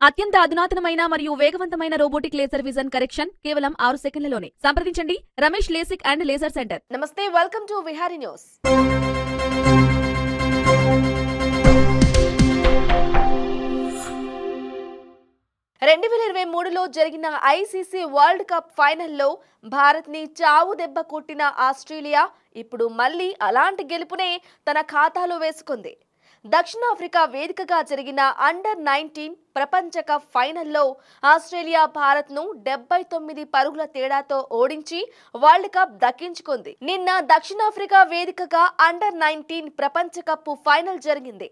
అత్యంత అధునాతనమైన మరియు వేగవంతమైన రోబోటిక్ లేజర్ విజన్ కరెక్షన్ కేవలం 6 సెకన్లలోనే. సంప్రదించండి Ramesh LASIK and laser centre. నమస్తే, వెల్కమ్ టు విహారీ న్యూస్. లో జరిగిన ఐసీసీ వరల్డ్ కప్ ఫైనల్లో భారత్ ని చావు దెబ్బ కొట్టిన ఆస్ట్రేలియా ఇప్పుడు మళ్ళీ అలాంటి గెలుపునే తన ఖాతాలో వేసుకుంది. దక్షిణాఫ్రికా వేదికగా జరిగిన అండర్-19 ప్రపంచ కప్ ఫైనల్లో ఆస్ట్రేలియా భారత్ ను 79 పరుగుల తేడాతో ఓడించి వరల్డ్ కప్ దక్కించుకుంది. నిన్న దక్షిణాఫ్రికా వేదికగా అండర్-19 ప్రపంచ కప్ ఫైనల్ జరిగింది.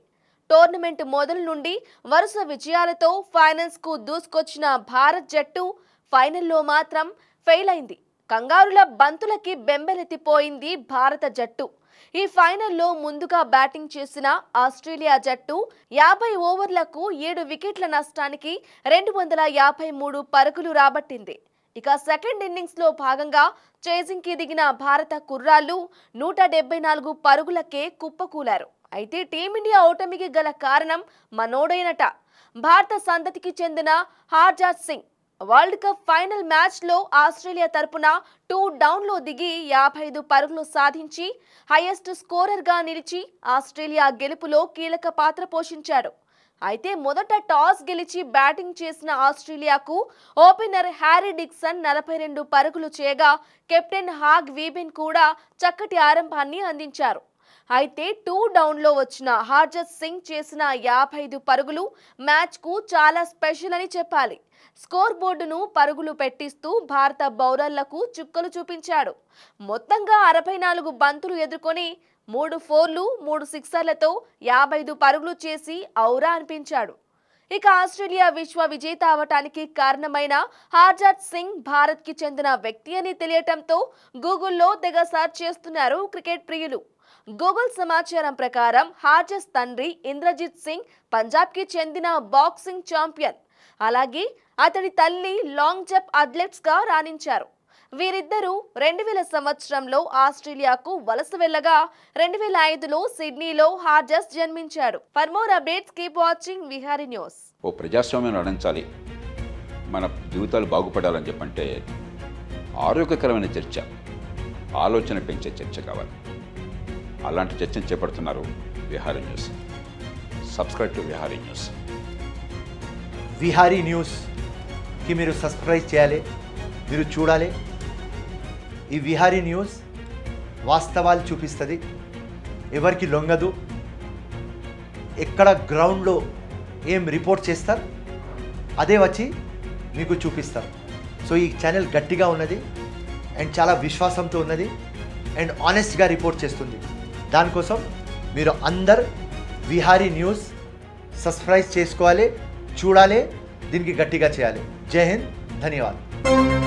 టోర్నమెంట్ మొదలు నుండి వరుస విజయాలతో ఫైనల్స్ కు దూసుకొచ్చిన భారత్ జట్టు ఫైనల్లో మాత్రం ఫెయిల్ అయింది. కంగారుల బంతులకి బెంబెలెత్తిపోయింది భారత జట్టు. ఈ ఫైనల్లో ముందుగా బ్యాటింగ్ చేసిన ఆస్ట్రేలియా జట్టు 50 ఓవర్లకు 7 వికెట్ల నష్టానికి 253 పరుగులు రాబట్టింది. ఇక సెకండ్ ఇన్నింగ్స్ లో భాగంగా చేజింగ్ కి దిగిన భారత కుర్రాళ్లు 174 పరుగులకే కుప్పకూలారు. అయితే టీమిండియా ఓటమికి గల కారణం మనోడైనట. భారత సంతతికి చెందిన Harjas Singh world cup final match లో ఆస్ట్రేలియా తరపున 2 డౌన్ లో దిగి 55 పరుగులు సాధించి హైయెస్ట్ స్కోరర్ గా నిలిచి ఆస్ట్రేలియా గెలుపులో కీలక పాత్ర పోషించాడు. అయితే మొదట టాస్ గెలిచి బ్యాటింగ్ చేసిన ఆస్ట్రేలియాకు ఓపెనర్ హ్యారీ డిక్సన్ 42 పరుగులు చేయగా కెప్టెన్ హాగ్ వీబెన్ కూడా చక్కటి ఆరంభాన్ని అందించారు. అయితే 2 డౌన్ లో వచ్చిన హర్జత్ సింగ్ చేసిన 55 పరుగులు మ్యాచ్ కు చాలా స్పెషల్ అని చెప్పాలి. స్కోర్ బోర్డును పరుగులు పెట్టిస్తూ భారత బౌలర్లకు చుక్కలు చూపించాడు. మొత్తంగా 64 బంతులు ఎదుర్కొని 3 ఫోర్లు 3 సిక్సర్లతో 55 పరుగులు చేసి ఔరా అనిపించాడు. ఇక ఆస్ట్రేలియా విశ్వ విజేత అవటానికి కారణమైన హర్జత్ సింగ్ భారత్ కి చెందిన వ్యక్తి అని తెలియటంతో గూగుల్లో తెగ సర్చ్ చేస్తున్నారు క్రికెట్ ప్రియులు. గూగుల్ సమాచారం ప్రకారం హర్జత్ తండ్రి ఇంద్రజిత్ సింగ్ పంజాబ్ కి చెందిన బాక్సింగ్ ఛాంపియన్. అలాగే అతడి తల్లి లాంగ్ జంప్ అథ్లెట్స్ గా రాణించారు. వీరిద్దరూ 2000 సంవత్సరంలో ఆస్ట్రేలియాకు వలస వెళ్లగా 2005లో సిడ్నీలో హర్జత్ జన్మించాడు. For more updates keep watching Vihari news. ఓ ప్రజాస్వామ్యం నడించాలి, మన జీవితాలు బాగుపడాలని చెప్పంటే ఆరోగ్యకరమైన చర్చ, ఆలోచన పెంచే చర్చ కావాలి. అలాంటి చర్చను చేపడుతున్నారు Vihari news. Subscribe to Vihari news. Vihari న్యూస్కి మీరు సబ్స్క్రైబ్ చేయాలి, మీరు చూడాలి. ఈ విహారీ న్యూస్ వాస్తవాలు చూపిస్తుంది, ఎవరికి లొంగదు. ఎక్కడ గ్రౌండ్లో ఏం రిపోర్ట్ చేస్తారు అదే వచ్చి మీకు చూపిస్తారు. సో ఈ ఛానల్ గట్టిగా ఉన్నది అండ్ చాలా విశ్వాసంతో ఉన్నది అండ్ ఆనెస్ట్గా రిపోర్ట్ చేస్తుంది. దానికోసం మీరు అందరు విహారీ న్యూస్ సబ్స్క్రైబ్ చేసుకోవాలి, చూడాలి, దీనికి గట్టిగా చేయాలి. జై హింద్, ధన్యవాదాలు.